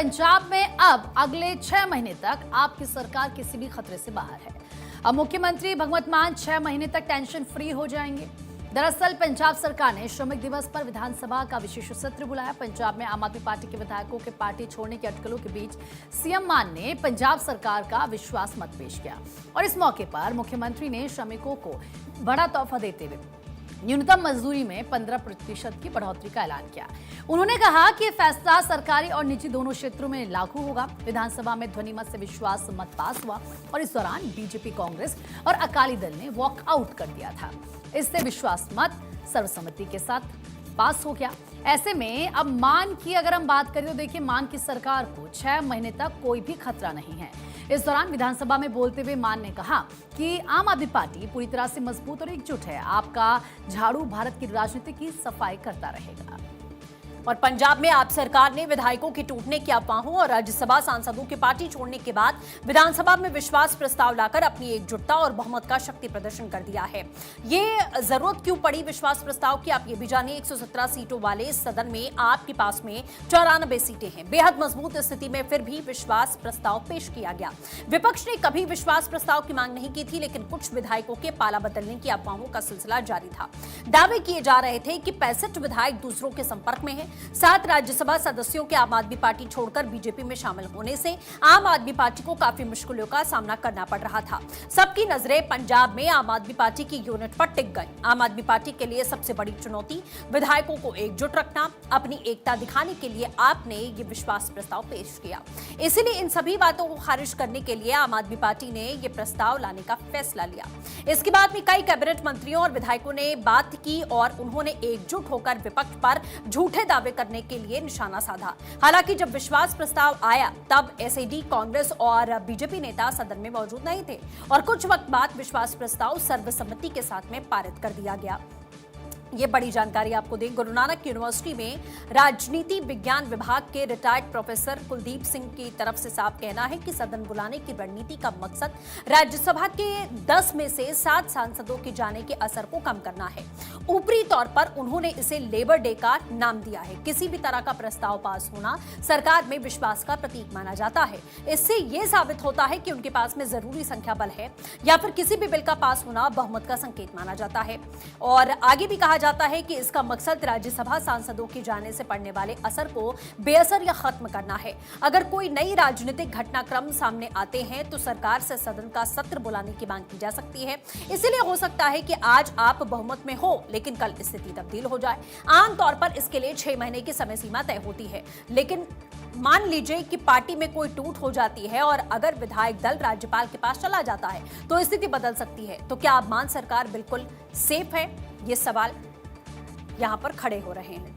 पंजाब में अब अगले 6 महीने तक आपकी सरकार किसी भी खतरे से बाहर है। अब मुख्यमंत्री भगवंत मान 6 महीने तक टेंशन फ्री हो जाएंगे। दरअसल पंजाब सरकार ने श्रमिक दिवस पर विधानसभा का विशेष सत्र बुलाया। पंजाब में आम आदमी पार्टी के विधायकों के पार्टी छोड़ने की अटकलों के बीच सीएम मान ने पंजाब सरकार का विश्वास मत पेश किया और इस मौके पर मुख्यमंत्री ने श्रमिकों को बड़ा तोहफा देते हुए न्यूनतम मजदूरी में 15% की बढ़ोतरी का ऐलान किया। उन्होंने कहा कि यह फैसला सरकारी और निजी दोनों क्षेत्रों में लागू होगा। विधानसभा में ध्वनिमत से विश्वास मत पास हुआ और इस दौरान बीजेपी, कांग्रेस और अकाली दल ने वॉकआउट कर दिया था। इससे विश्वास मत सर्वसम्मति के साथ पास हो गया। ऐसे में अब मान की अगर हम बात करें तो देखिए, मान की सरकार को 6 महीने तक कोई भी खतरा नहीं है। इस दौरान विधानसभा में बोलते हुए मान ने कहा कि आम आदमी पार्टी पूरी तरह से मजबूत और एकजुट है। आपका झाड़ू भारत की राजनीति की सफाई करता रहेगा। और पंजाब में आप सरकार ने विधायकों के टूटने की अफवाहों और राज्यसभा सांसदों के पार्टी छोड़ने के बाद विधानसभा में विश्वास प्रस्ताव लाकर अपनी एकजुटता और बहुमत का शक्ति प्रदर्शन कर दिया है। ये जरूरत क्यों पड़ी विश्वास प्रस्ताव की, आप ये भी जानिए। 117 सीटों वाले इस सदन में आपके पास में 94 सीटें हैं। बेहद मजबूत स्थिति में फिर भी विश्वास प्रस्ताव पेश किया गया। विपक्ष ने कभी विश्वास प्रस्ताव की मांग नहीं की थी, लेकिन कुछ विधायकों के पाला बदलने की अफवाहों का सिलसिला जारी था। दावे किए जा रहे थे कि 65 विधायक दूसरों के संपर्क में हैं। 7 राज्यसभा सदस्यों के आम आदमी पार्टी छोड़कर बीजेपी में शामिल होने से आम आदमी पार्टी को काफी मुश्किलों का सामना करना पड़ रहा था। सबकी नजरें पंजाब में आम आदमी पार्टी की यूनिट पर टिक गई। आम आदमी पार्टी के लिए सबसे बड़ी चुनौती विधायकों को एकजुट रखना। अपनी एकता दिखाने के लिए आपने ये विश्वास प्रस्ताव पेश किया। इसीलिए इन सभी बातों को खारिज करने के लिए आम आदमी पार्टी ने ये प्रस्ताव लाने का फैसला लिया। इसके बाद में कई कैबिनेट मंत्रियों और विधायकों ने बात की और उन्होंने एकजुट होकर विपक्ष पर झूठे दावे करने के लिए निशाना साधा। हालांकि जब विश्वास प्रस्ताव आया तब एसएडी, कांग्रेस और बीजेपी नेता सदन में मौजूद नहीं थे और कुछ वक्त बाद विश्वास प्रस्ताव सर्वसम्मति के साथ में पारित कर दिया गया। ये बड़ी जानकारी आपको दें। गुरु नानक यूनिवर्सिटी में राजनीति विज्ञान विभाग के रिटायर्ड प्रोफेसर कुलदीप सिंह की तरफ से साफ कहना है कि सदन बुलाने की रणनीति का मकसद राज्यसभा के 10 में से 7 सांसदों के जाने के असर को कम करना है। ऊपरी तौर पर उन्होंने इसे लेबर डे का नाम दिया है। किसी भी तरह का प्रस्ताव पास होना सरकार में विश्वास का प्रतीक माना जाता है। इससे यह साबित होता है कि उनके पास में जरूरी संख्या बल है, या फिर किसी भी बिल का पास होना बहुमत का संकेत माना जाता है। और आगे भी कहा जाता है कि इसका मकसद राज्यसभा सांसदों के जाने से पड़ने वाले असर को बेअसर या खत्म करना है। अगर कोई नई राजनीतिक घटनाक्रम सामने आते हैं तो सरकार से सदन का सत्र बुलाने की मांग की जा सकती है। इसलिए हो सकता है कि आज आप बहुमत में हो लेकिन कल स्थिति तब्दील हो जाए। आमतौर पर इसके लिए 6 महीने की समय सीमा तय होती है, लेकिन मान लीजिए कि पार्टी में कोई टूट हो जाती है और अगर विधायक दल राज्यपाल के पास चला जाता है तो स्थिति बदल सकती है। तो क्या अब मान सरकार बिल्कुल सेफ है? ये सवाल यहां पर खड़े हो रहे हैं।